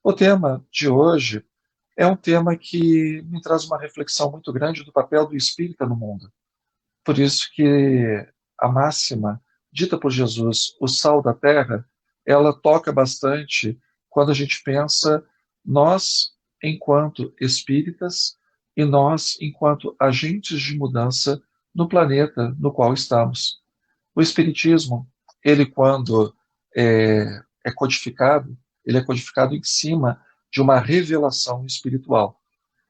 O tema de hoje é um tema que me traz uma reflexão muito grande do papel do espírita no mundo. Por isso que a máxima dita por Jesus, o sal da terra, ela toca bastante quando a gente pensa nós enquanto espíritas e nós enquanto agentes de mudança no planeta no qual estamos. O espiritismo, ele quando é codificado, ele é codificado em cima de uma revelação espiritual.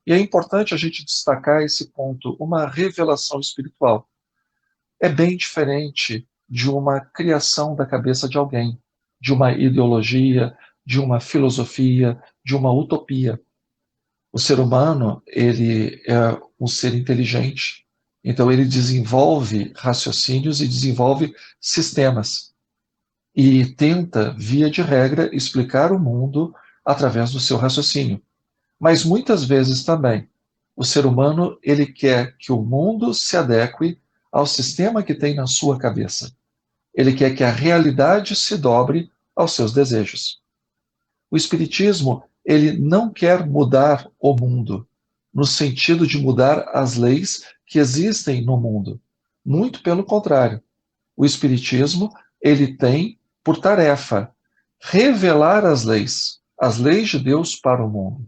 E é importante a gente destacar esse ponto, uma revelação espiritual. É bem diferente de uma criação da cabeça de alguém, de uma ideologia, de uma filosofia, de uma utopia. O ser humano, ele é um ser inteligente, então ele desenvolve raciocínios e desenvolve sistemas e tenta, via de regra, explicar o mundo através do seu raciocínio. Mas muitas vezes também o ser humano ele quer que o mundo se adeque ao sistema que tem na sua cabeça. Ele quer que a realidade se dobre aos seus desejos. O espiritismo ele não quer mudar o mundo no sentido de mudar as leis que existem no mundo. Muito pelo contrário. O espiritismo ele tem por tarefa revelar as leis de Deus para o mundo.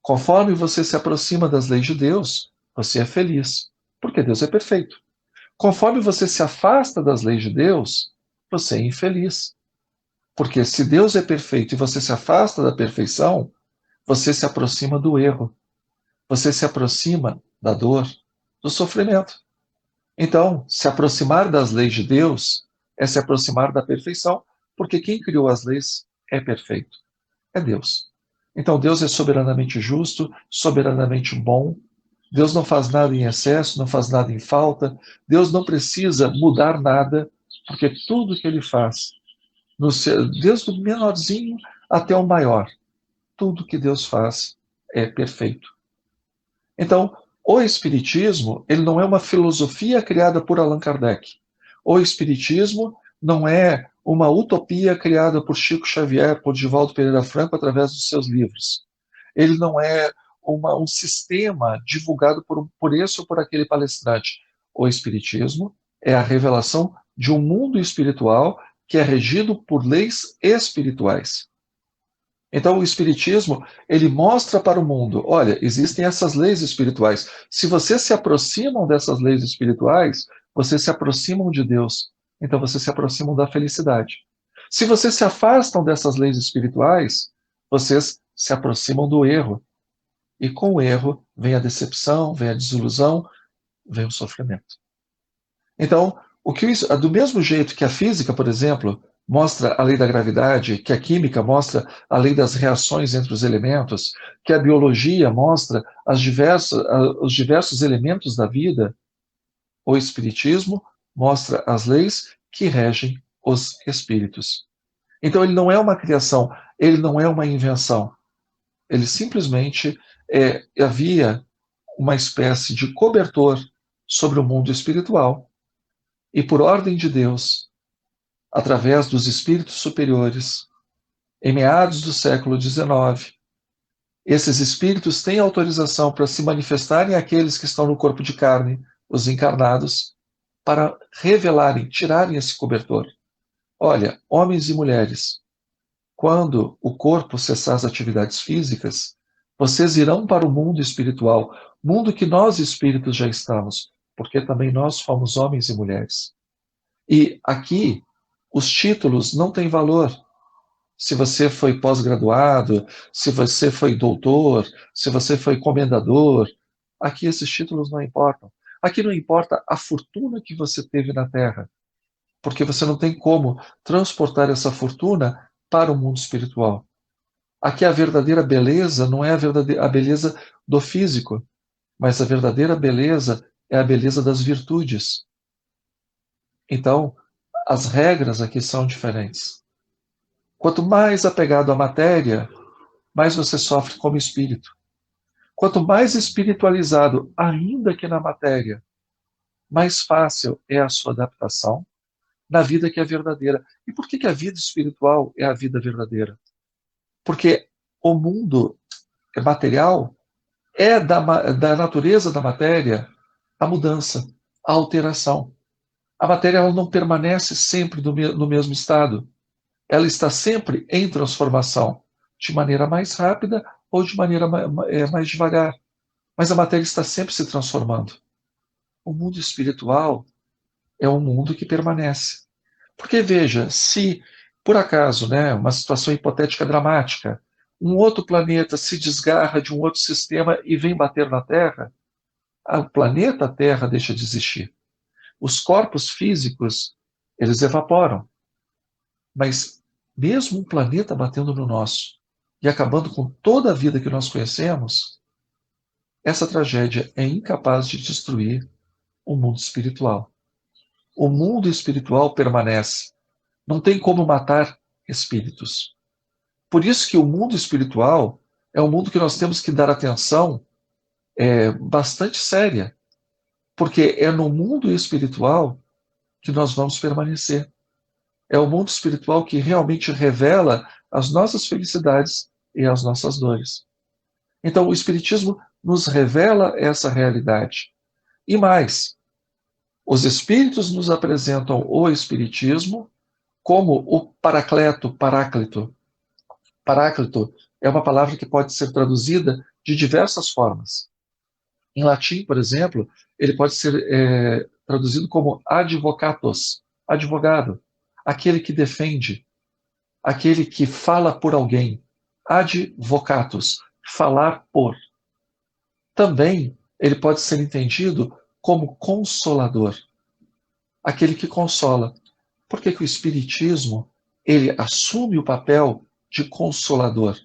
Conforme você se aproxima das leis de Deus, você é feliz, porque Deus é perfeito. Conforme você se afasta das leis de Deus, você é infeliz. Porque se Deus é perfeito e você se afasta da perfeição, você se aproxima do erro. Você se aproxima da dor, do sofrimento. Então, se aproximar das leis de Deus é se aproximar da perfeição, porque quem criou as leis é perfeito. É Deus. Então, Deus é soberanamente justo, soberanamente bom. Deus não faz nada em excesso, não faz nada em falta. Deus não precisa mudar nada, porque tudo que ele faz, desde o menorzinho até o maior, tudo que Deus faz é perfeito. Então, o Espiritismo, ele não é uma filosofia criada por Allan Kardec. O Espiritismo não é uma utopia criada por Chico Xavier, por Divaldo Pereira Franco, através dos seus livros. Ele não é um sistema divulgado por esse ou por aquele palestrante. O Espiritismo é a revelação de um mundo espiritual que é regido por leis espirituais. Então, o Espiritismo, ele mostra para o mundo, olha, existem essas leis espirituais. Se vocês se aproximam dessas leis espirituais, vocês se aproximam de Deus. Então, vocês se aproximam da felicidade. Se vocês se afastam dessas leis espirituais, vocês se aproximam do erro. E com o erro vem a decepção, vem a desilusão, vem o sofrimento. Então, do mesmo jeito que a física, por exemplo, mostra a lei da gravidade, que a química mostra a lei das reações entre os elementos, que a biologia mostra os diversos elementos da vida, o espiritismo mostra as leis que regem os espíritos. Então ele não é uma criação, ele não é uma invenção. Ele simplesmente havia uma espécie de cobertor sobre o mundo espiritual. E por ordem de Deus, através dos espíritos superiores, em meados do século XIX, esses espíritos têm autorização para se manifestarem àqueles que estão no corpo de carne, os encarnados, para revelarem, tirarem esse cobertor. Olha, homens e mulheres, quando o corpo cessar as atividades físicas, vocês irão para o mundo espiritual, mundo que nós espíritos já estamos, porque também nós fomos homens e mulheres. E aqui, os títulos não têm valor. Se você foi pós-graduado, se você foi doutor, se você foi comendador, aqui esses títulos não importam. Aqui não importa a fortuna que você teve na Terra, porque você não tem como transportar essa fortuna para o mundo espiritual. Aqui a verdadeira beleza não é a beleza do físico, mas a verdadeira beleza é a beleza das virtudes. Então, as regras aqui são diferentes. Quanto mais apegado à matéria, mais você sofre como espírito. Quanto mais espiritualizado, ainda que na matéria, mais fácil é a sua adaptação na vida que é verdadeira. E por que a vida espiritual é a vida verdadeira? Porque o mundo material é da natureza da matéria a mudança, a alteração. A matéria ela não permanece sempre no mesmo estado. Ela está sempre em transformação, de maneira mais rápida ou de maneira mais devagar. Mas a matéria está sempre se transformando. O mundo espiritual é um mundo que permanece. Porque, veja, se por acaso, né, uma situação hipotética dramática, um outro planeta se desgarra de um outro sistema e vem bater na Terra, o planeta Terra deixa de existir. Os corpos físicos, eles evaporam. Mas mesmo um planeta batendo no nosso e acabando com toda a vida que nós conhecemos, essa tragédia é incapaz de destruir o mundo espiritual. O mundo espiritual permanece. Não tem como matar espíritos. Por isso que o mundo espiritual é um mundo que nós temos que dar atenção bastante séria, porque é no mundo espiritual que nós vamos permanecer. É o mundo espiritual que realmente revela as nossas felicidades e as nossas dores. Então, o Espiritismo nos revela essa realidade. E mais, os Espíritos nos apresentam o Espiritismo como o paráclito. Paráclito é uma palavra que pode ser traduzida de diversas formas. Em latim, por exemplo, ele pode ser traduzido como advocatus, advogado, aquele que defende, aquele que fala por alguém. Advocatus, falar por. Também ele pode ser entendido como consolador, aquele que consola. Por que o Espiritismo ele assume o papel de consolador?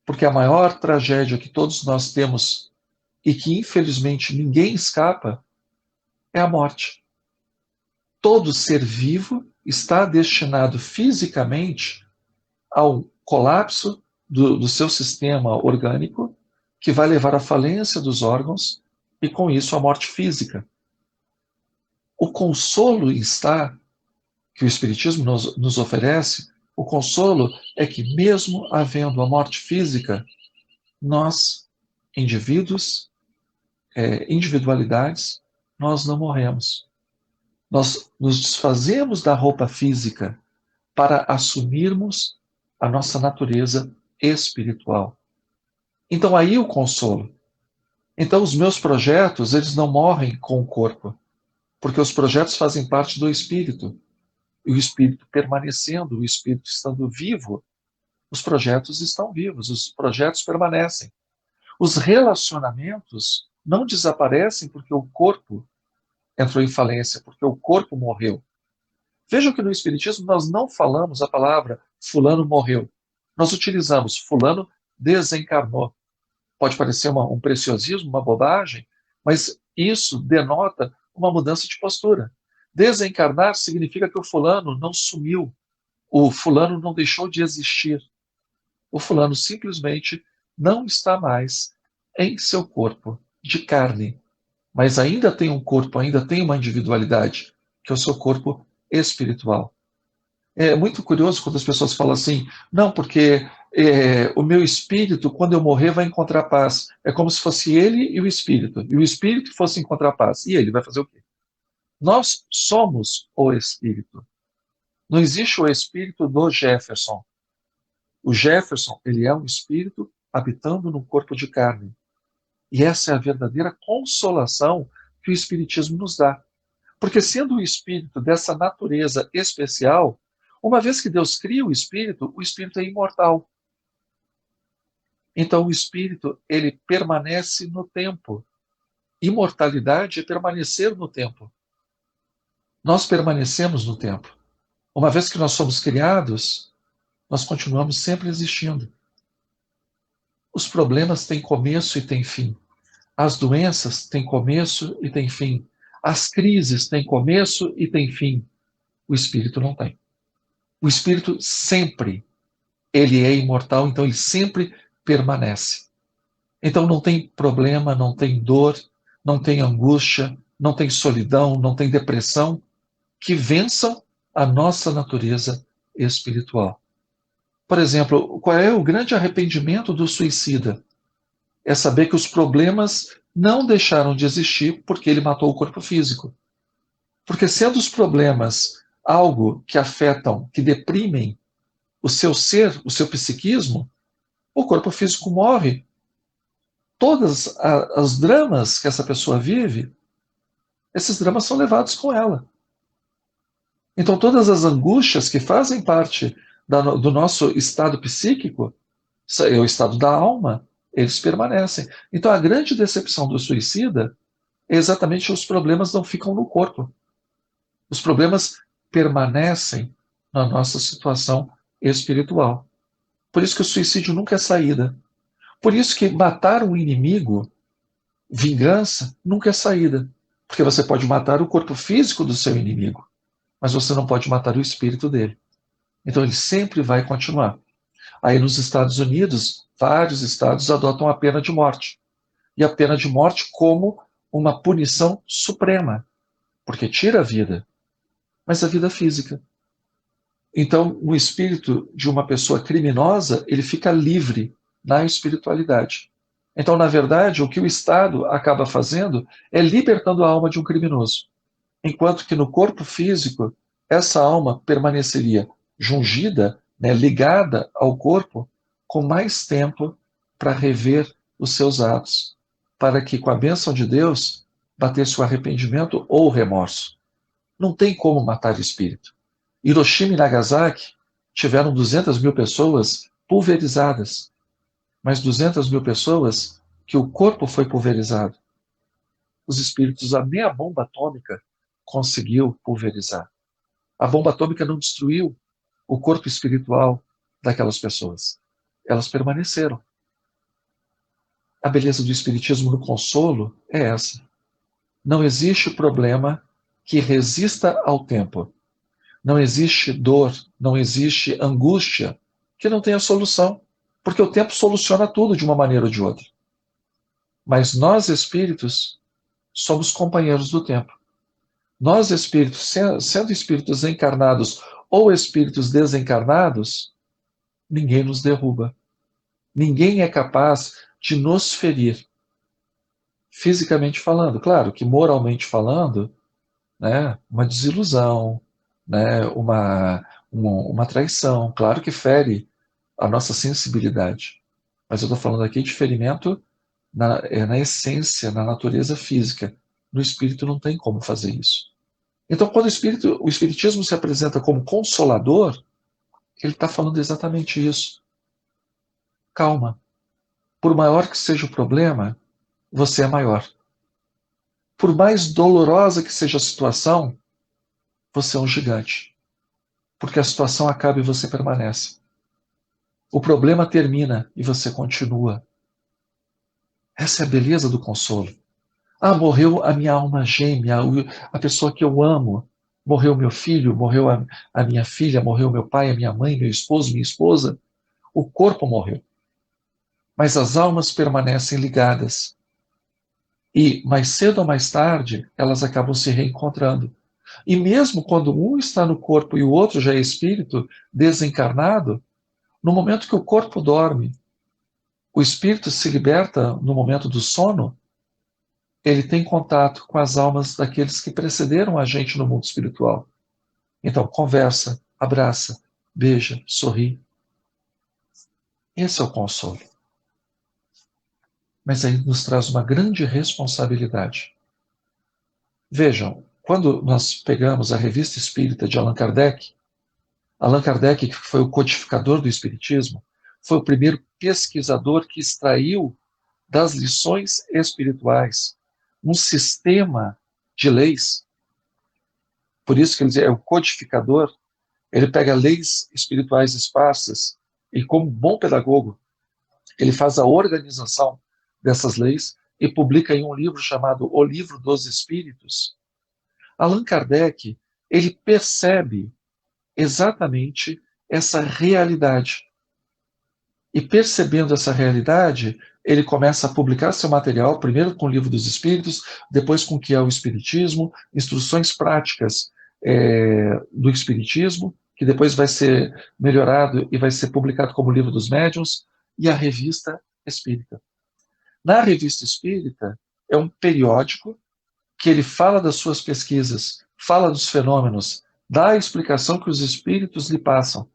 Porque a maior tragédia que todos nós temos e que infelizmente ninguém escapa é a morte. Todo ser vivo está destinado fisicamente ao colapso do seu sistema orgânico, que vai levar à falência dos órgãos e, com isso, à morte física. O consolo está, que o Espiritismo nos oferece, o consolo é que, mesmo havendo a morte física, nós, indivíduos, individualidades, nós não morremos. Nós nos desfazemos da roupa física para assumirmos a nossa natureza espiritual. Então aí o consolo. Então os meus projetos, eles não morrem com o corpo, porque os projetos fazem parte do espírito. E o espírito permanecendo, o espírito estando vivo, os projetos estão vivos, os projetos permanecem. Os relacionamentos não desaparecem porque o corpo entrou em falência, porque o corpo morreu. Vejam que no Espiritismo nós não falamos a palavra fulano morreu. Nós utilizamos fulano desencarnou. Pode parecer um preciosismo, uma bobagem, mas isso denota uma mudança de postura. Desencarnar significa que o fulano não sumiu, o fulano não deixou de existir. O fulano simplesmente não está mais em seu corpo de carne, mas ainda tem um corpo, ainda tem uma individualidade, que é o seu corpo espiritual. É muito curioso quando as pessoas falam assim, não, porque o meu espírito, quando eu morrer, vai encontrar paz. É como se fosse ele e o espírito fosse encontrar paz. E ele vai fazer o quê? Nós somos o espírito. Não existe o espírito do Jefferson. O Jefferson, ele é um espírito habitando num corpo de carne. E essa é a verdadeira consolação que o espiritismo nos dá. Porque sendo o espírito dessa natureza especial, uma vez que Deus cria o espírito é imortal. Então o espírito, ele permanece no tempo. Imortalidade é permanecer no tempo. Nós permanecemos no tempo. Uma vez que nós somos criados, nós continuamos sempre existindo. Os problemas têm começo e têm fim. As doenças têm começo e têm fim. As crises têm começo e têm fim. O espírito não tem. O espírito sempre, ele é imortal, então ele sempre permanece. Então não tem problema, não tem dor, não tem angústia, não tem solidão, não tem depressão que vençam a nossa natureza espiritual. Por exemplo, qual é o grande arrependimento do suicida? É saber que os problemas não deixaram de existir porque ele matou o corpo físico. Porque sendo os problemas algo que afetam, que deprimem o seu ser, o seu psiquismo, o corpo físico morre. Todos os dramas que essa pessoa vive, esses dramas são levados com ela. Então, todas as angústias que fazem parte do nosso estado psíquico, o estado da alma, eles permanecem. Então, a grande decepção do suicida é exatamente os problemas não ficam no corpo. Os problemas permanecem na nossa situação espiritual. Por isso que o suicídio nunca é saída. Por isso que matar um inimigo, vingança, nunca é saída. Porque você pode matar o corpo físico do seu inimigo, mas você não pode matar o espírito dele. Então ele sempre vai continuar. Aí nos Estados Unidos, vários estados adotam a pena de morte. E a pena de morte como uma punição suprema, porque tira a vida, mas a vida física. Então, o espírito de uma pessoa criminosa, ele fica livre na espiritualidade. Então, na verdade, o que o Estado acaba fazendo é libertando a alma de um criminoso. Enquanto que no corpo físico, essa alma permaneceria jungida, né, ligada ao corpo, com mais tempo para rever os seus atos, para que, com a bênção de Deus, batesse o arrependimento ou o remorso. Não tem como matar o espírito. Hiroshima e Nagasaki tiveram 200 mil pessoas pulverizadas, mas 200 mil pessoas que o corpo foi pulverizado. Os espíritos, nem a bomba atômica conseguiu pulverizar. A bomba atômica não destruiu o corpo espiritual daquelas pessoas. Elas permaneceram. A beleza do espiritismo no consolo é essa. Não existe problema que resista ao tempo. Não existe dor, não existe angústia que não tenha solução, porque o tempo soluciona tudo de uma maneira ou de outra. Mas nós, espíritos, somos companheiros do tempo. Nós, espíritos, sendo espíritos encarnados ou espíritos desencarnados, ninguém nos derruba. Ninguém é capaz de nos ferir. Fisicamente falando, claro que moralmente falando, né, uma desilusão, né, uma traição, claro que fere a nossa sensibilidade. Mas eu estou falando aqui de ferimento na essência, na natureza física. No espírito não tem como fazer isso. Então, quando o espiritismo se apresenta como consolador, ele está falando exatamente isso. Calma. Por maior que seja o problema, você é maior. Por mais dolorosa que seja a situação, você é um gigante. Porque a situação acaba e você permanece. O problema termina e você continua. Essa é a beleza do consolo. Ah, morreu a minha alma gêmea, a pessoa que eu amo. Morreu meu filho, morreu a minha filha, morreu meu pai, a minha mãe, meu esposo, minha esposa. O corpo morreu. Mas as almas permanecem ligadas. E, mais cedo ou mais tarde, elas acabam se reencontrando. E mesmo quando um está no corpo e o outro já é espírito desencarnado, no momento que o corpo dorme, o espírito se liberta no momento do sono, ele tem contato com as almas daqueles que precederam a gente no mundo espiritual. Então, conversa, abraça, beija, sorri. Esse é o consolo. Mas aí nos traz uma grande responsabilidade. Vejam, quando nós pegamos a Revista Espírita de Allan Kardec, que foi o codificador do Espiritismo, foi o primeiro pesquisador que extraiu das lições espirituais um sistema de leis. Por isso que ele é o codificador. Ele pega leis espirituais esparsas e, como bom pedagogo, ele faz a organização dessas leis e publica em um livro chamado O Livro dos Espíritos. Allan Kardec, ele percebe exatamente essa realidade. E percebendo essa realidade, ele começa a publicar seu material, primeiro com o Livro dos Espíritos, depois com o que é o Espiritismo, instruções práticas do Espiritismo, que depois vai ser melhorado e vai ser publicado como Livro dos Médiuns, e a Revista Espírita. Na Revista Espírita, é um periódico que ele fala das suas pesquisas, fala dos fenômenos, dá a explicação que os espíritos lhe passam.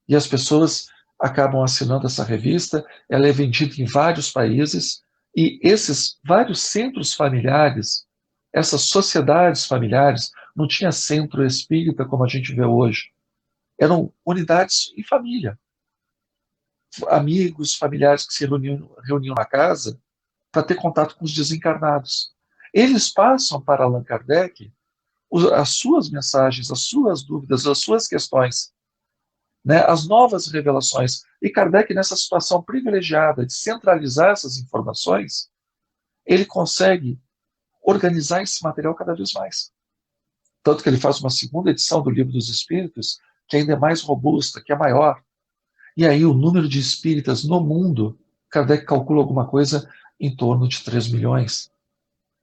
E as pessoas acabam assinando essa revista, ela é vendida em vários países, e esses vários centros familiares, essas sociedades familiares, não tinha centro espírita como a gente vê hoje. Eram unidades em família, amigos, familiares que se reuniam na casa para ter contato com os desencarnados. Eles passam para Allan Kardec as suas mensagens, as suas dúvidas, as suas questões, né, as novas revelações. E Kardec, nessa situação privilegiada de centralizar essas informações, ele consegue organizar esse material cada vez mais. Tanto que ele faz uma segunda edição do Livro dos Espíritos, que ainda é mais robusta, que é maior. E aí o número de espíritas no mundo, Kardec calcula alguma coisa em torno de 3 milhões.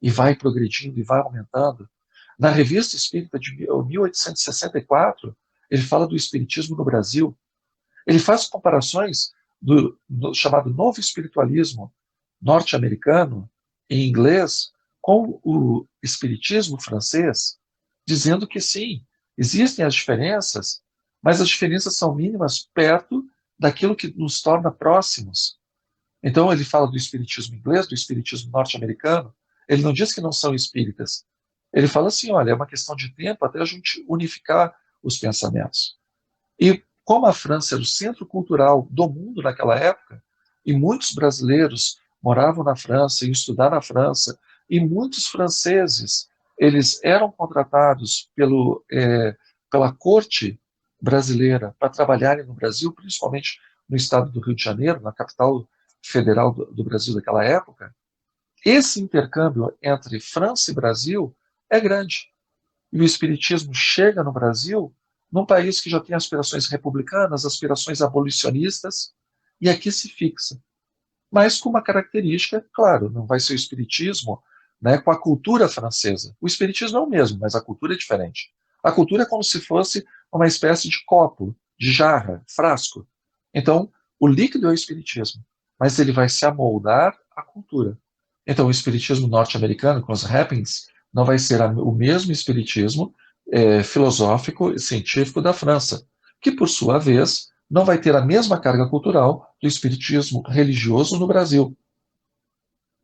E vai progredindo e vai aumentando. Na Revista Espírita de 1864, ele fala do espiritismo no Brasil. Ele faz comparações do chamado novo espiritualismo norte-americano, em inglês, com o espiritismo francês, dizendo que sim, existem as diferenças, mas as diferenças são mínimas perto daquilo que nos torna próximos. Então ele fala do espiritismo inglês, do espiritismo norte-americano, ele não diz que não são espíritas. Ele fala assim, olha, é uma questão de tempo até a gente unificar os pensamentos. E como a França era o centro cultural do mundo naquela época, e muitos brasileiros moravam na França e estudaram na França, e muitos franceses, eles eram contratados pela corte brasileira para trabalharem no Brasil, principalmente no estado do Rio de Janeiro, na capital federal do Brasil daquela época, esse intercâmbio entre França e Brasil é grande. E o espiritismo chega no Brasil, num país que já tem aspirações republicanas, aspirações abolicionistas, e aqui se fixa. Mas com uma característica, claro, não vai ser o espiritismo, né, com a cultura francesa. O espiritismo é o mesmo, mas a cultura é diferente. A cultura é como se fosse uma espécie de copo, de jarra, frasco. Então, o líquido é o espiritismo, mas ele vai se amoldar à cultura. Então, o espiritismo norte-americano, com os Hapkins, não vai ser o mesmo espiritismo filosófico e científico da França, que, por sua vez, não vai ter a mesma carga cultural do espiritismo religioso no Brasil.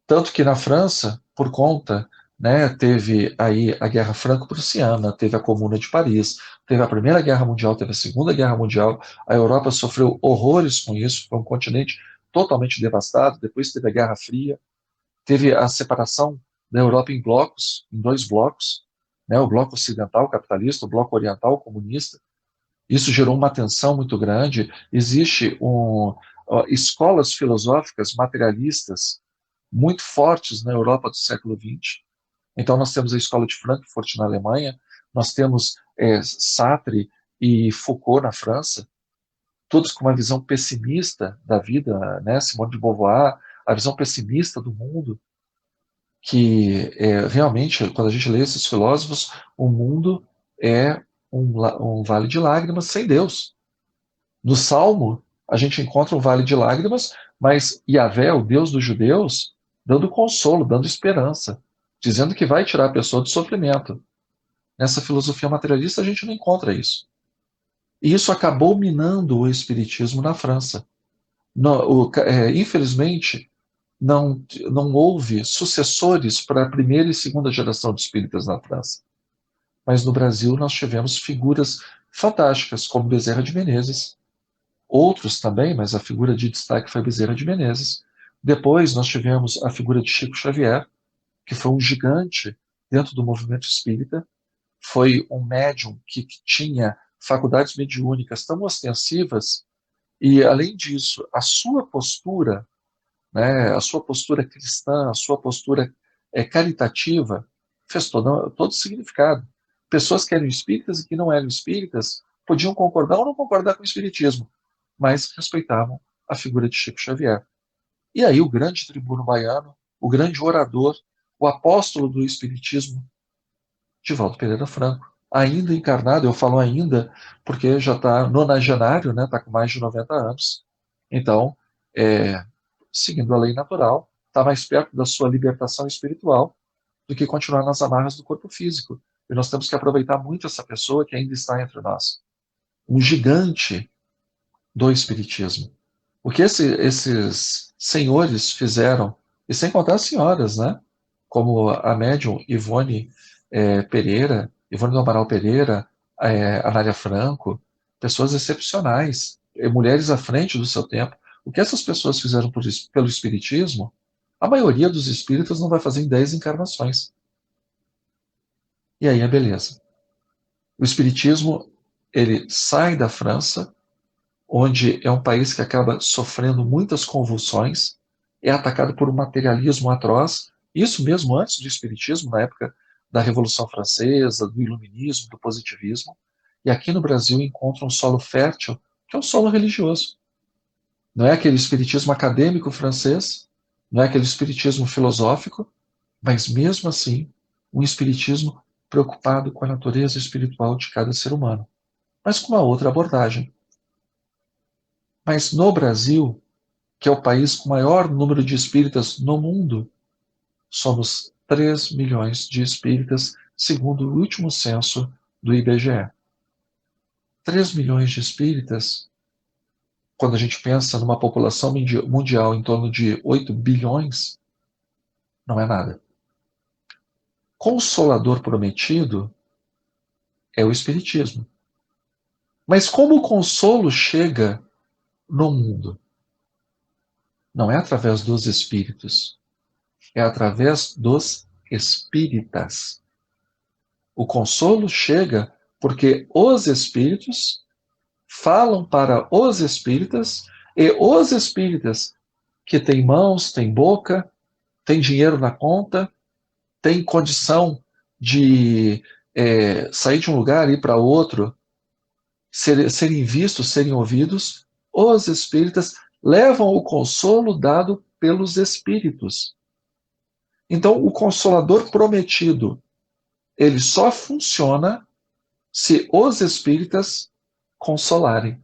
Tanto que na França, por conta, né, teve aí a Guerra Franco-Prussiana, teve a Comuna de Paris, teve a Primeira Guerra Mundial, teve a Segunda Guerra Mundial, a Europa sofreu horrores com isso, foi um continente totalmente devastado, depois teve a Guerra Fria, teve a separação da Europa em blocos, em dois blocos, né, o bloco ocidental capitalista, o bloco oriental comunista. Isso gerou uma tensão muito grande. Existe escolas filosóficas materialistas muito fortes na Europa do século XX. Então nós temos a escola de Frankfurt na Alemanha, nós temos Sartre e Foucault na França, todos com uma visão pessimista da vida, né? Simone de Beauvoir, a visão pessimista do mundo, que realmente, quando a gente lê esses filósofos, o mundo é um vale de lágrimas sem Deus. No Salmo, a gente encontra um vale de lágrimas, mas Yahvé, o Deus dos judeus, dando consolo, dando esperança, dizendo que vai tirar a pessoa do sofrimento. Nessa filosofia materialista, a gente não encontra isso. E isso acabou minando o espiritismo na França. Infelizmente, não houve sucessores para a primeira e segunda geração de espíritas na França. Mas no Brasil nós tivemos figuras fantásticas, como Bezerra de Menezes. Outros também, mas a figura de destaque foi Bezerra de Menezes. Depois nós tivemos a figura de Chico Xavier, que foi um gigante dentro do movimento espírita. Foi um médium que tinha faculdades mediúnicas tão ostensivas e, além disso, a sua postura, né, a sua postura cristã, a sua postura caritativa, fez todo o significado. Pessoas que eram espíritas e que não eram espíritas podiam concordar ou não concordar com o espiritismo, mas respeitavam a figura de Chico Xavier. E aí o grande tribuno baiano, o grande orador, o apóstolo do Espiritismo, Divaldo Pereira Franco, ainda encarnado, eu falo ainda porque já está nonagenário, né, está com mais de 90 anos. Então, seguindo a lei natural, está mais perto da sua libertação espiritual do que continuar nas amarras do corpo físico. E nós temos que aproveitar muito essa pessoa que ainda está entre nós. Um gigante do Espiritismo. O que esses senhores fizeram, e sem contar as senhoras, né? Como a médium Ivone Pereira, Ivone do Amaral Pereira, Anália Franco, pessoas excepcionais, mulheres à frente do seu tempo. O que essas pessoas fizeram pelo Espiritismo, a maioria dos espíritas não vai fazer em 10 encarnações. E aí é beleza. O Espiritismo, ele sai da França, onde é um país que acaba sofrendo muitas convulsões, é atacado por um materialismo atroz, isso mesmo antes do Espiritismo, na época da Revolução Francesa, do Iluminismo, do Positivismo, e aqui no Brasil encontra um solo fértil, que é um solo religioso. Não é aquele espiritismo acadêmico francês, não é aquele espiritismo filosófico, mas mesmo assim, um espiritismo preocupado com a natureza espiritual de cada ser humano, mas com uma outra abordagem. Mas no Brasil, que é o país com o maior número de espíritas no mundo, somos 3 milhões de espíritas, segundo o último censo do IBGE. 3 milhões de espíritas, quando a gente pensa numa população mundial em torno de 8 bilhões, não é nada. Consolador prometido é o Espiritismo. Mas como o consolo chega no mundo? Não é através dos espíritos, é através dos espíritas. O consolo chega porque os espíritos falam para os espíritas e os espíritas que têm mãos, têm boca, têm dinheiro na conta, têm condição de sair de um lugar e ir para outro, serem vistos, serem ouvidos, os espíritas levam o consolo dado pelos espíritos. Então, o consolador prometido, ele só funciona se os espíritas consolarem.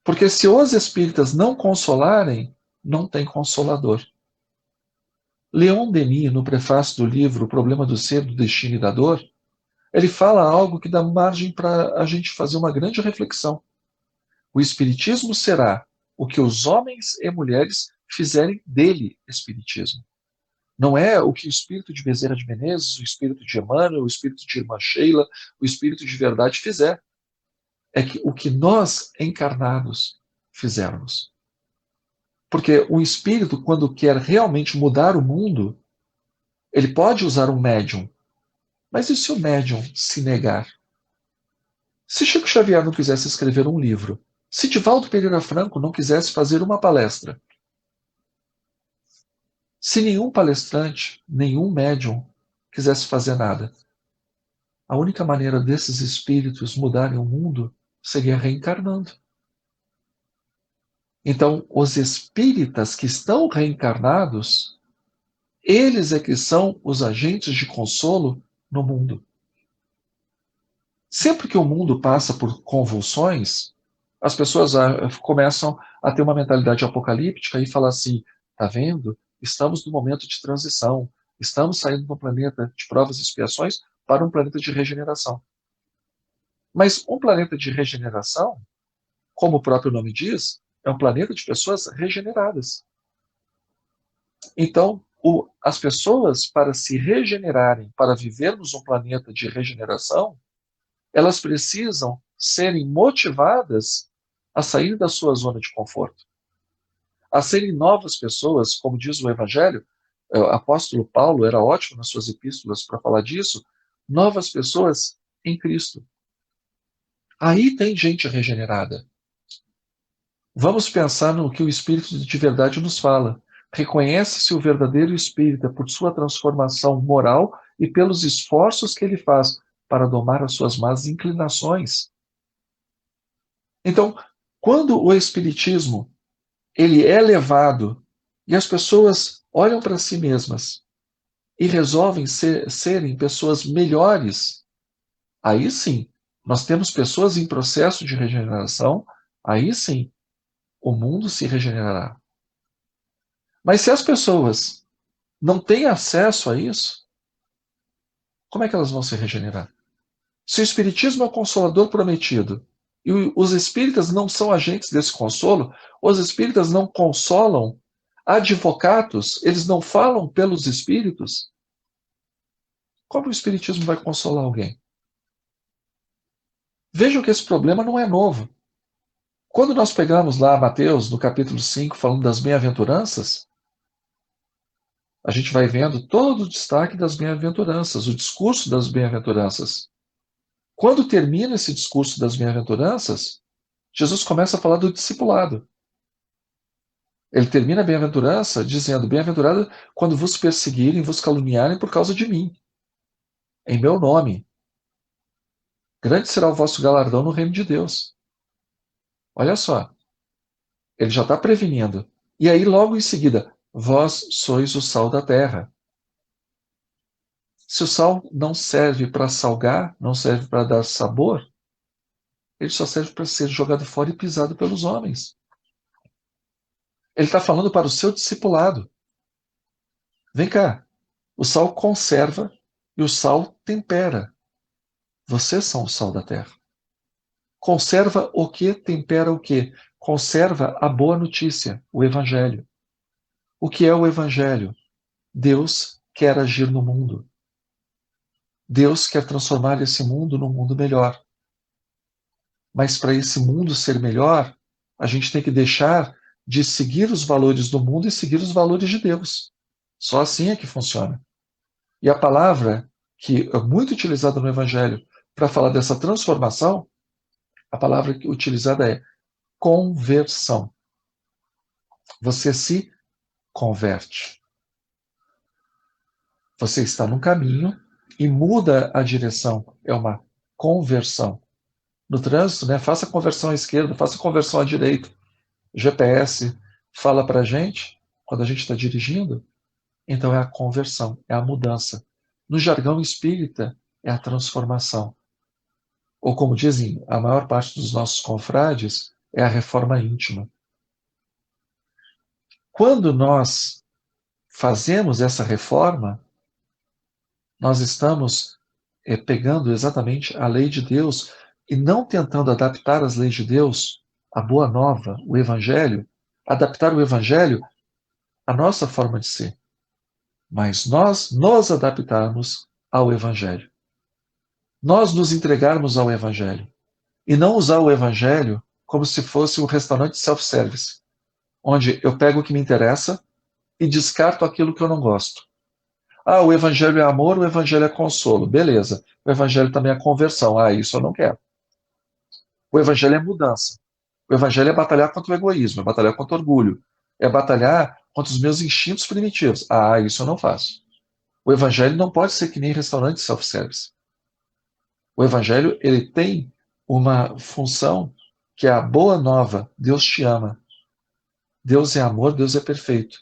Porque se os espíritas não consolarem, não tem consolador. Leon Denis, no prefácio do livro O Problema do Ser, do Destino e da Dor, ele fala algo que dá margem para a gente fazer uma grande reflexão. O espiritismo será o que os homens e mulheres fizerem dele espiritismo. Não é o que o espírito de Bezerra de Menezes, o espírito de Emmanuel, o espírito de Irmã Sheila, o espírito de verdade fizer. É que o que nós, encarnados, fizermos. Porque o espírito, quando quer realmente mudar o mundo, ele pode usar um médium. Mas e se o médium se negar? Se Chico Xavier não quisesse escrever um livro, se Divaldo Pereira Franco não quisesse fazer uma palestra, se nenhum palestrante, nenhum médium quisesse fazer nada, a única maneira desses espíritos mudarem o mundo seria reencarnando. Então, os espíritas que estão reencarnados, eles é que são os agentes de consolo no mundo. Sempre que o mundo passa por convulsões, as pessoas começam a ter uma mentalidade apocalíptica e falar assim: tá vendo? Estamos no momento de transição. Estamos saindo de um planeta de provas e expiações para um planeta de regeneração. Mas um planeta de regeneração, como o próprio nome diz, é um planeta de pessoas regeneradas. Então, as pessoas, para se regenerarem, para vivermos um planeta de regeneração, elas precisam serem motivadas a sair da sua zona de conforto, a serem novas pessoas, como diz o Evangelho. O apóstolo Paulo era ótimo nas suas epístolas para falar disso, novas pessoas em Cristo. Aí tem gente regenerada. Vamos pensar no que o Espírito de verdade nos fala. Reconhece-se o verdadeiro espírita por sua transformação moral e pelos esforços que ele faz para domar as suas más inclinações. Então, quando o Espiritismo ele é levado e as pessoas olham para si mesmas e resolvem serem pessoas melhores, aí sim, nós temos pessoas em processo de regeneração, aí sim, o mundo se regenerará. Mas se as pessoas não têm acesso a isso, como é que elas vão se regenerar? Se o Espiritismo é o consolador prometido e os espíritas não são agentes desse consolo, os espíritas não consolam advocatos, eles não falam pelos espíritos, como o Espiritismo vai consolar alguém? Vejam que esse problema não é novo. Quando nós pegamos lá Mateus, no capítulo 5, falando das bem-aventuranças, a gente vai vendo todo o destaque das bem-aventuranças, o discurso das bem-aventuranças. Quando termina esse discurso das bem-aventuranças, Jesus começa a falar do discipulado. Ele termina a bem-aventurança dizendo: bem-aventurado quando vos perseguirem, vos caluniarem por causa de mim, em meu nome. Grande será o vosso galardão no reino de Deus. Olha só, ele já está prevenindo. E aí, logo em seguida, vós sois o sal da terra. Se o sal não serve para salgar, não serve para dar sabor, ele só serve para ser jogado fora e pisado pelos homens. Ele está falando para o seu discipulado. Vem cá, o sal conserva e o sal tempera. Vocês são o sal da terra. Conserva o que? Tempera o que? Conserva a boa notícia, o Evangelho. O que é o Evangelho? Deus quer agir no mundo. Deus quer transformar esse mundo num mundo melhor. Mas para esse mundo ser melhor, a gente tem que deixar de seguir os valores do mundo e seguir os valores de Deus. Só assim é que funciona. E a palavra que é muito utilizada no Evangelho para falar dessa transformação, a palavra utilizada é conversão. Você se converte. Você está no caminho e muda a direção. É uma conversão. No trânsito, né, faça conversão à esquerda, faça conversão à direita. O GPS fala para a gente, quando a gente está dirigindo, então é a conversão, é a mudança. No jargão espírita, é a transformação. Ou como dizem a maior parte dos nossos confrades, é a reforma íntima. Quando nós fazemos essa reforma, nós estamos pegando exatamente a lei de Deus e não tentando adaptar as leis de Deus, a boa nova, o Evangelho, adaptar o Evangelho à nossa forma de ser. Mas nós nos adaptarmos ao Evangelho. Nós nos entregarmos ao Evangelho. E não usar o Evangelho como se fosse um restaurante self-service, onde eu pego o que me interessa e descarto aquilo que eu não gosto. Ah, o Evangelho é amor, o Evangelho é consolo. Beleza. O Evangelho também é conversão. Ah, isso eu não quero. O Evangelho é mudança. O Evangelho é batalhar contra o egoísmo, é batalhar contra o orgulho, é batalhar contra os meus instintos primitivos. Ah, isso eu não faço. O Evangelho não pode ser que nem restaurante self-service. O Evangelho, ele tem uma função que é a boa nova. Deus te ama. Deus é amor, Deus é perfeito.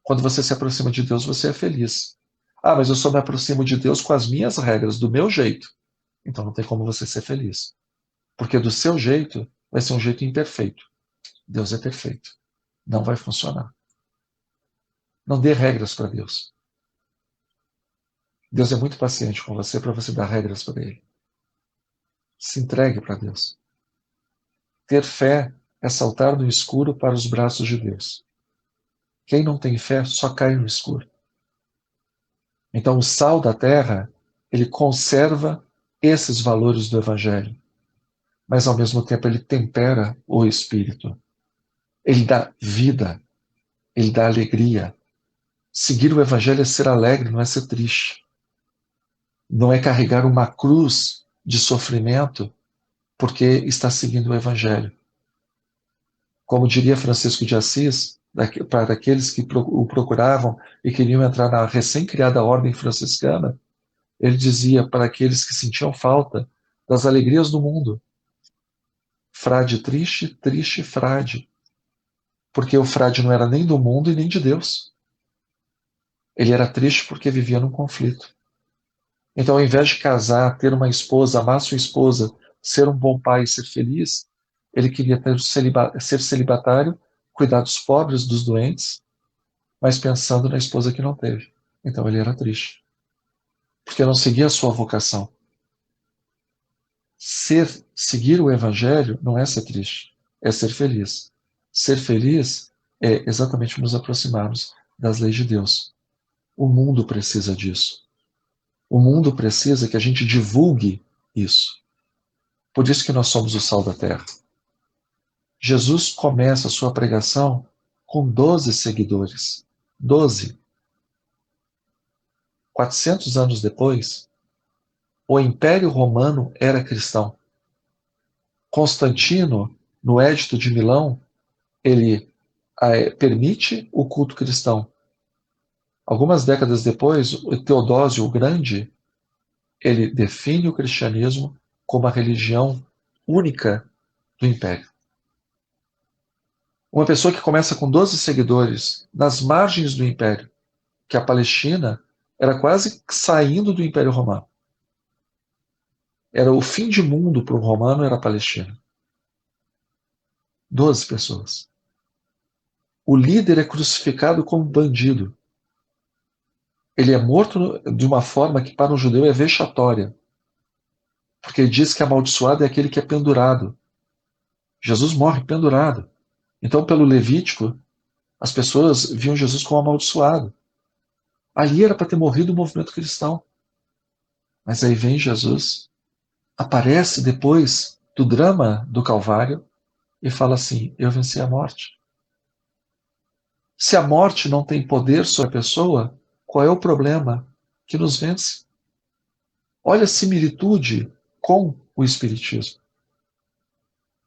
Quando você se aproxima de Deus, você é feliz. Ah, mas eu só me aproximo de Deus com as minhas regras, do meu jeito. Então não tem como você ser feliz. Porque do seu jeito vai ser um jeito imperfeito. Deus é perfeito. Não vai funcionar. Não dê regras para Deus. Deus é muito paciente com você para você dar regras para Ele. Se entregue para Deus. Ter fé é saltar no escuro para os braços de Deus. Quem não tem fé só cai no escuro. Então o sal da terra, ele conserva esses valores do Evangelho, mas ao mesmo tempo ele tempera o espírito. Ele dá vida, ele dá alegria. Seguir o Evangelho é ser alegre, não é ser triste. Não é carregar uma cruz de sofrimento porque está seguindo o Evangelho. Como diria Francisco de Assis, para aqueles que o procuravam e queriam entrar na recém-criada ordem franciscana, ele dizia para aqueles que sentiam falta das alegrias do mundo: frade triste, triste frade. porque o frade não era nem do mundo e nem de Deus. Ele era triste porque vivia num conflito. Então, ao invés de casar, ter uma esposa, amar sua esposa, ser um bom pai e ser feliz, ele queria ser celibatário, cuidar dos pobres, dos doentes, mas pensando na esposa que não teve. Então ele era triste, porque não seguia a sua vocação. Seguir o evangelho não é ser triste, é ser feliz. Ser feliz é exatamente nos aproximarmos das leis de Deus. O mundo precisa disso. O mundo precisa que a gente divulgue isso. Por isso que nós somos o sal da terra. Jesus começa a sua pregação com 12 seguidores. 12. 400 anos depois, o Império Romano era cristão. Constantino, no Edito de Milão, ele permite o culto cristão. Algumas décadas depois, o Teodósio o Grande, ele define o cristianismo como a religião única do Império. Uma pessoa que começa com 12 seguidores nas margens do Império, que a Palestina era quase saindo do Império Romano. Era o fim de mundo para o romano, era a Palestina. 12 pessoas. O líder é crucificado como bandido. Ele é morto de uma forma que para um judeu é vexatória. Porque ele diz que amaldiçoado é aquele que é pendurado. Jesus morre pendurado. Então, pelo Levítico, as pessoas viam Jesus como amaldiçoado. Ali era para ter morrido o movimento cristão. Mas aí vem Jesus, aparece depois do drama do Calvário e fala assim: eu venci a morte. Se a morte não tem poder sobre a pessoa, qual é o problema que nos vence? Olha a similitude com o Espiritismo.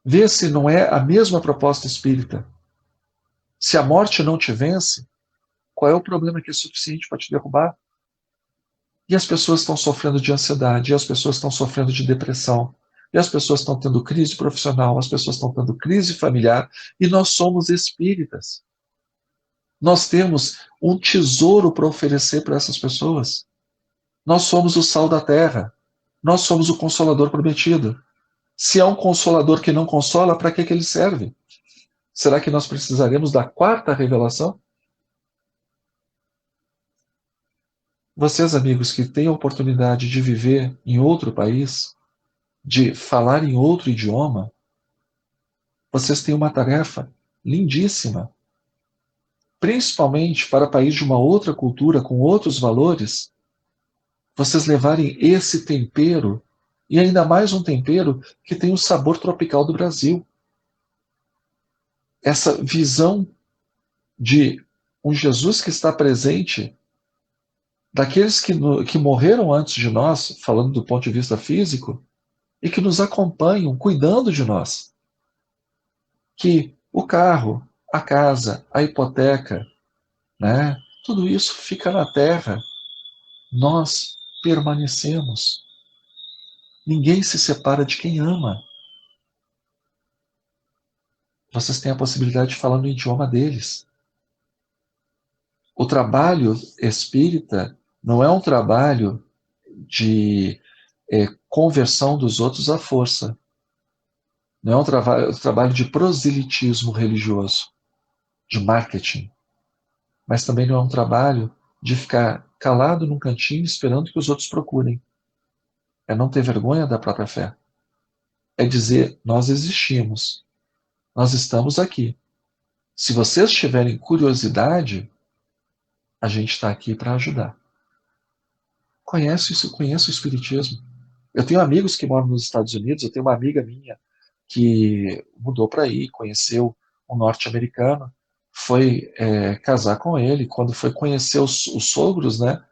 Vê se não é a mesma proposta espírita. Se a morte não te vence, qual é o problema que é suficiente para te derrubar? E as pessoas estão sofrendo de ansiedade, e as pessoas estão sofrendo de depressão, e as pessoas estão tendo crise profissional, as pessoas estão tendo crise familiar, e nós somos espíritas. Nós temos um tesouro para oferecer para essas pessoas. Nós somos o sal da terra. Nós somos o consolador prometido. Se é um consolador que não consola, para que ele serve? Será que nós precisaremos da quarta revelação? Vocês, amigos, que têm a oportunidade de viver em outro país, de falar em outro idioma, vocês têm uma tarefa lindíssima. Principalmente para país de uma outra cultura, com outros valores, vocês levarem esse tempero, e ainda mais um tempero que tem o sabor tropical do Brasil. Essa visão de um Jesus que está presente, daqueles que morreram antes de nós, falando do ponto de vista físico, e que nos acompanham, cuidando de nós. Que o carro, a casa, a hipoteca, né, tudo isso fica na terra. Nós permanecemos. Ninguém se separa de quem ama. Vocês têm a possibilidade de falar no idioma deles. O trabalho espírita não é um trabalho de conversão dos outros à força. Não é um trabalho de proselitismo religioso, de marketing. Mas também não é um trabalho de ficar calado num cantinho esperando que os outros procurem. É não ter vergonha da própria fé. É dizer: nós existimos. Nós estamos aqui. Se vocês tiverem curiosidade, a gente está aqui para ajudar. Conhece isso, conheço o Espiritismo. Eu tenho amigos que moram nos Estados Unidos, eu tenho uma amiga minha que mudou para aí, conheceu um norte-americano, foi casar com ele. Quando foi conhecer os sogros, né,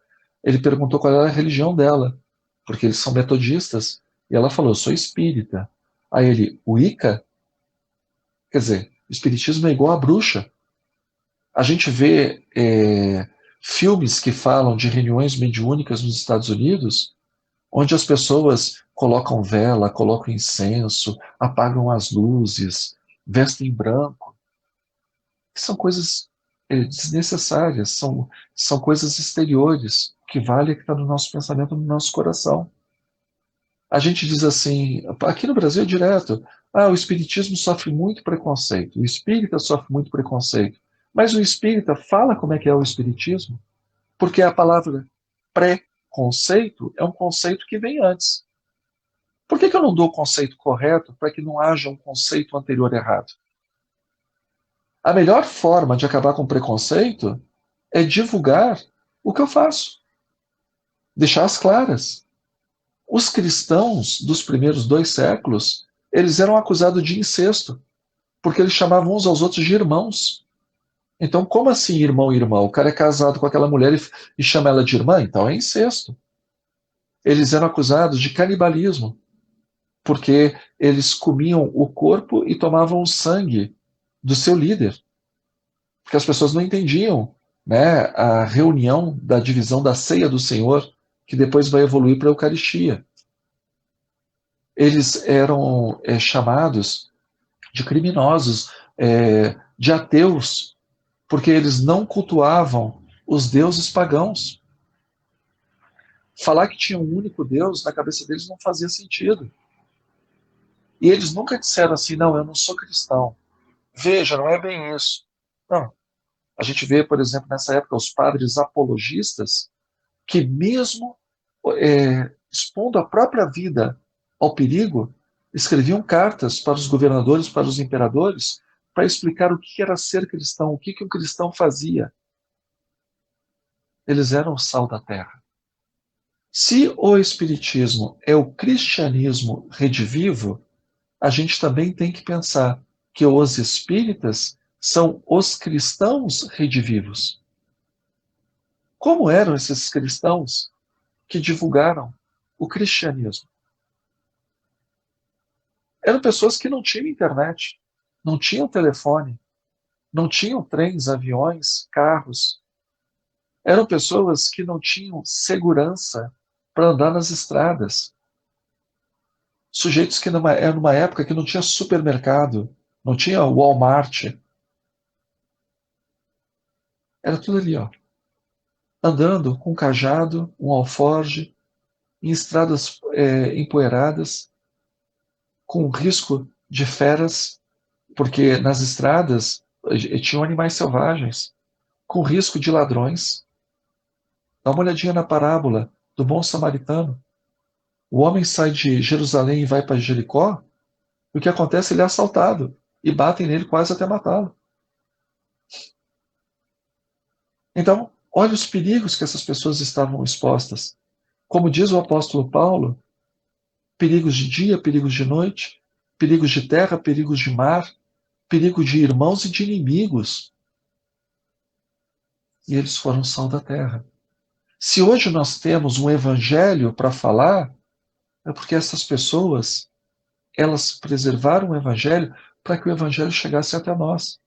ele perguntou qual era a religião dela, porque eles são metodistas, e ela falou: eu sou espírita. Aí ele: Wicca? Quer dizer, o espiritismo é igual a bruxa. A gente vê filmes que falam de reuniões mediúnicas nos Estados Unidos, onde as pessoas colocam vela, colocam incenso, apagam as luzes, vestem branco. que são coisas desnecessárias, são coisas exteriores. O que vale é que está no nosso pensamento, no nosso coração. A gente diz assim, aqui no Brasil é direto, o espiritismo sofre muito preconceito, o espírita sofre muito preconceito. Mas o espírita fala como é que é o espiritismo, porque a palavra preconceito é um conceito que vem antes. Por que eu não dou o conceito correto para que não haja um conceito anterior errado? A melhor forma de acabar com o preconceito é divulgar o que eu faço, deixar as claras. Os cristãos dos primeiros 2 séculos, eles eram acusados de incesto, porque eles chamavam uns aos outros de irmãos. Então, como assim irmão e irmã? O cara é casado com aquela mulher e chama ela de irmã? Então é incesto. Eles eram acusados de canibalismo, porque eles comiam o corpo e tomavam o sangue do seu líder. Porque as pessoas não entendiam, né, a reunião da divisão da ceia do Senhor, que depois vai evoluir para a Eucaristia. Eles eram chamados de criminosos, de ateus, porque eles não cultuavam os deuses pagãos. Falar que tinha um único Deus na cabeça deles não fazia sentido. E eles nunca disseram assim, não, eu não sou cristão. Veja, não é bem isso. Não. A gente vê, por exemplo, nessa época, os padres apologistas, que mesmo expondo a própria vida ao perigo, escreviam cartas para os governadores, para os imperadores, para explicar o que era ser cristão, o que um cristão fazia. Eles eram o sal da terra. Se o Espiritismo é o cristianismo redivivo, a gente também tem que pensar que os espíritas são os cristãos redivivos. Como eram esses cristãos que divulgaram o cristianismo? Eram pessoas que não tinham internet, não tinham telefone, não tinham trens, aviões, carros. Eram pessoas que não tinham segurança para andar nas estradas. Sujeitos que era numa época que não tinha supermercado, não tinha Walmart. Era tudo ali, ó. Andando com um cajado, um alforge, em estradas empoeiradas, com risco de feras, porque nas estradas tinham animais selvagens, com risco de ladrões. Dá uma olhadinha na parábola do bom samaritano. O homem sai de Jerusalém e vai para Jericó, e o que acontece? Ele é assaltado e batem nele quase até matá-lo. Então, olha os perigos que essas pessoas estavam expostas. Como diz o apóstolo Paulo, perigos de dia, perigos de noite, perigos de terra, perigos de mar, perigo de irmãos e de inimigos. E eles foram sal da terra. Se hoje nós temos um evangelho para falar, é porque essas pessoas, elas preservaram o evangelho para que o evangelho chegasse até nós.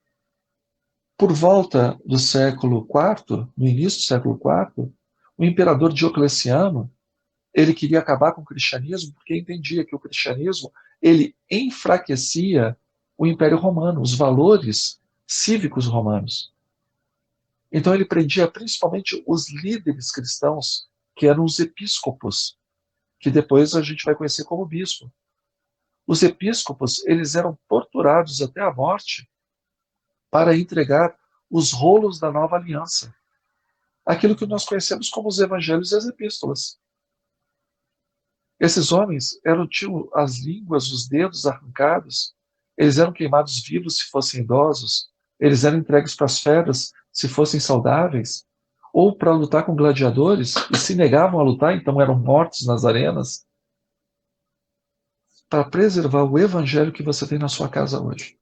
Por volta do século IV, no início do século IV, o imperador Diocleciano, ele queria acabar com o cristianismo porque entendia que o cristianismo ele enfraquecia o Império Romano, os valores cívicos romanos. Então ele prendia principalmente os líderes cristãos, que eram os episcopos, que depois a gente vai conhecer como bispo. Os episcopos, eles eram torturados até a morte para entregar os rolos da nova aliança. Aquilo que nós conhecemos como os evangelhos e as epístolas. Esses homens tinham as línguas, os dedos arrancados, eles eram queimados vivos se fossem idosos, eles eram entregues para as feras se fossem saudáveis, ou para lutar com gladiadores, e se negavam a lutar, então eram mortos nas arenas, para preservar o evangelho que você tem na sua casa hoje.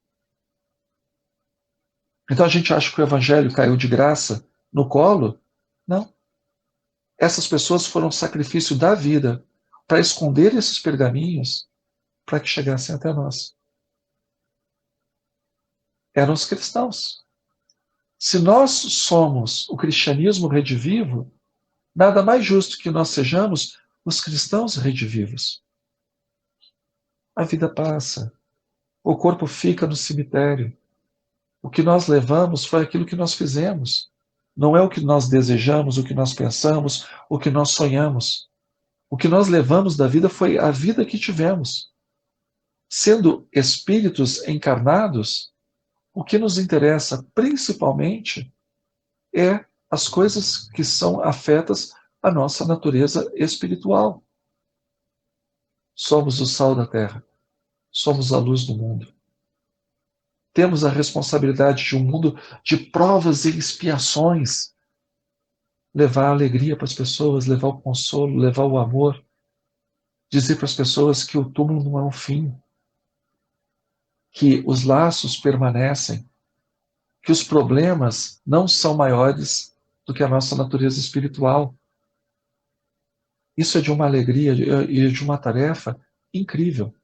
Então a gente acha que o evangelho caiu de graça no colo? Não. Essas pessoas foram sacrifício da vida para esconder esses pergaminhos para que chegassem até nós. Eram os cristãos. Se nós somos o cristianismo redivivo, nada mais justo que nós sejamos os cristãos redivivos. A vida passa. O corpo fica no cemitério. O que nós levamos foi aquilo que nós fizemos. Não é o que nós desejamos, o que nós pensamos, o que nós sonhamos. O que nós levamos da vida foi a vida que tivemos. Sendo espíritos encarnados, o que nos interessa principalmente é as coisas que são afetas à nossa natureza espiritual. Somos o sal da terra, somos a luz do mundo. Temos a responsabilidade de um mundo de provas e expiações, levar a alegria para as pessoas, levar o consolo, levar o amor, dizer para as pessoas que o túmulo não é um fim, que os laços permanecem, que os problemas não são maiores do que a nossa natureza espiritual. Isso é de uma alegria e de uma tarefa incrível.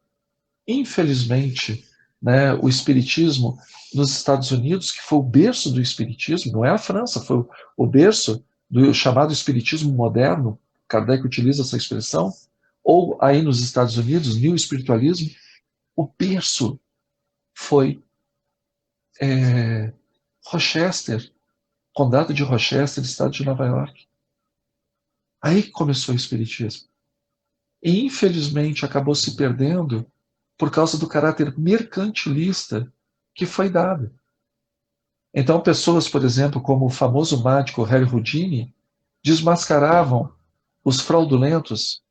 Infelizmente, né, o Espiritismo nos Estados Unidos, que foi o berço do Espiritismo, não é a França, foi o berço do chamado Espiritismo moderno, Kardec utiliza essa expressão, ou aí nos Estados Unidos, New Espiritualismo, o berço foi Rochester, Condado de Rochester, estado de Nova York. Aí que começou o Espiritismo. E, infelizmente, acabou se perdendo por causa do caráter mercantilista que foi dado. Então, pessoas, por exemplo, como o famoso mágico Harry Houdini, desmascaravam os fraudulentos,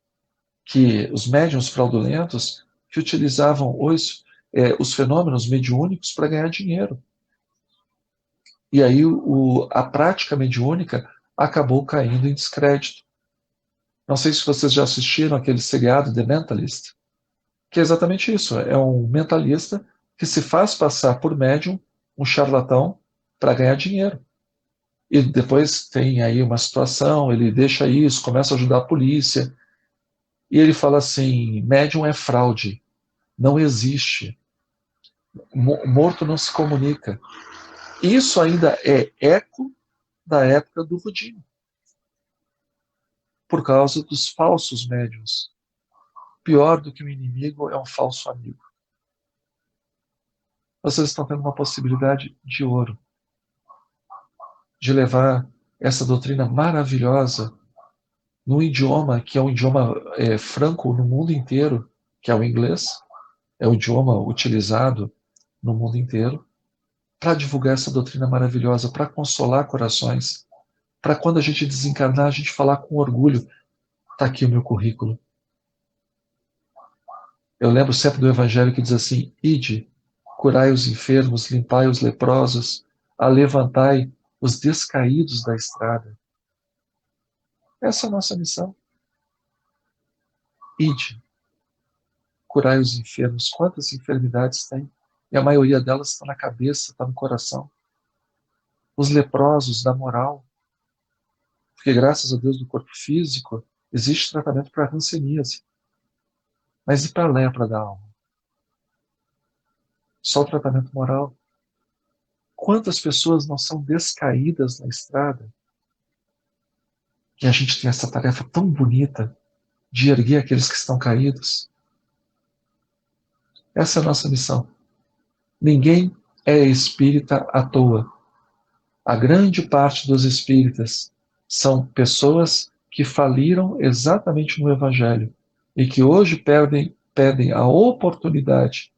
os médiuns fraudulentos, que utilizavam os fenômenos mediúnicos para ganhar dinheiro. E aí a prática mediúnica acabou caindo em descrédito. Não sei se vocês já assistiram aquele seriado The Mentalist, que é exatamente isso. É um mentalista que se faz passar por médium, um charlatão, para ganhar dinheiro. E depois tem aí uma situação, ele deixa isso, começa a ajudar a polícia, e ele fala assim, médium é fraude, não existe, morto não se comunica. Isso ainda é eco da época do Houdini, por causa dos falsos médiums. Pior do que um inimigo é um falso amigo. Vocês estão tendo uma possibilidade de ouro, de levar essa doutrina maravilhosa num idioma que é um idioma franco no mundo inteiro, que é o inglês, é o idioma utilizado no mundo inteiro, para divulgar essa doutrina maravilhosa, para consolar corações, para quando a gente desencarnar, a gente falar com orgulho, está aqui o meu currículo. Eu lembro sempre do Evangelho que diz assim, ide, curai os enfermos, limpai os leprosos, alevantai os descaídos da estrada. Essa é a nossa missão. Ide, curai os enfermos. Quantas enfermidades tem? E a maioria delas está na cabeça, está no coração. Os leprosos da moral. Porque graças a Deus do corpo físico, existe tratamento para a hanseníase. Mas e para a lepra da alma? Só o tratamento moral. Quantas pessoas não são descaídas na estrada? E a gente tem essa tarefa tão bonita de erguer aqueles que estão caídos. Essa é a nossa missão. Ninguém é espírita à toa. A grande parte dos espíritas são pessoas que faliram exatamente no Evangelho e que hoje pedem a oportunidade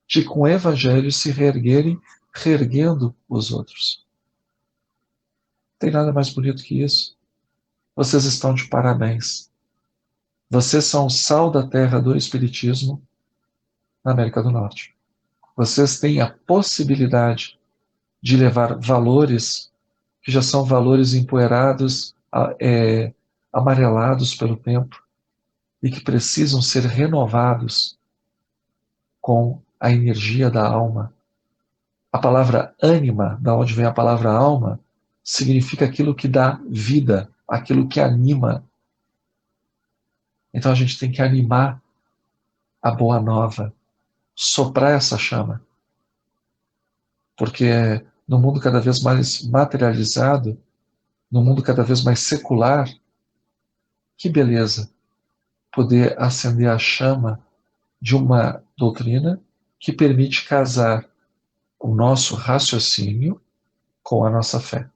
de, com o Evangelho, se reerguerem, reerguendo os outros. Não tem nada mais bonito que isso. Vocês estão de parabéns. Vocês são o sal da terra do Espiritismo na América do Norte. Vocês têm a possibilidade de levar valores que já são valores empoeirados, amarelados pelo tempo e que precisam ser renovados com a energia da alma. A palavra ânima, da onde vem a palavra alma, significa aquilo que dá vida, aquilo que anima. Então a gente tem que animar a boa nova, soprar essa chama. Porque no mundo cada vez mais materializado, no mundo cada vez mais secular, que beleza poder acender a chama de uma doutrina que permite casar o nosso raciocínio com a nossa fé.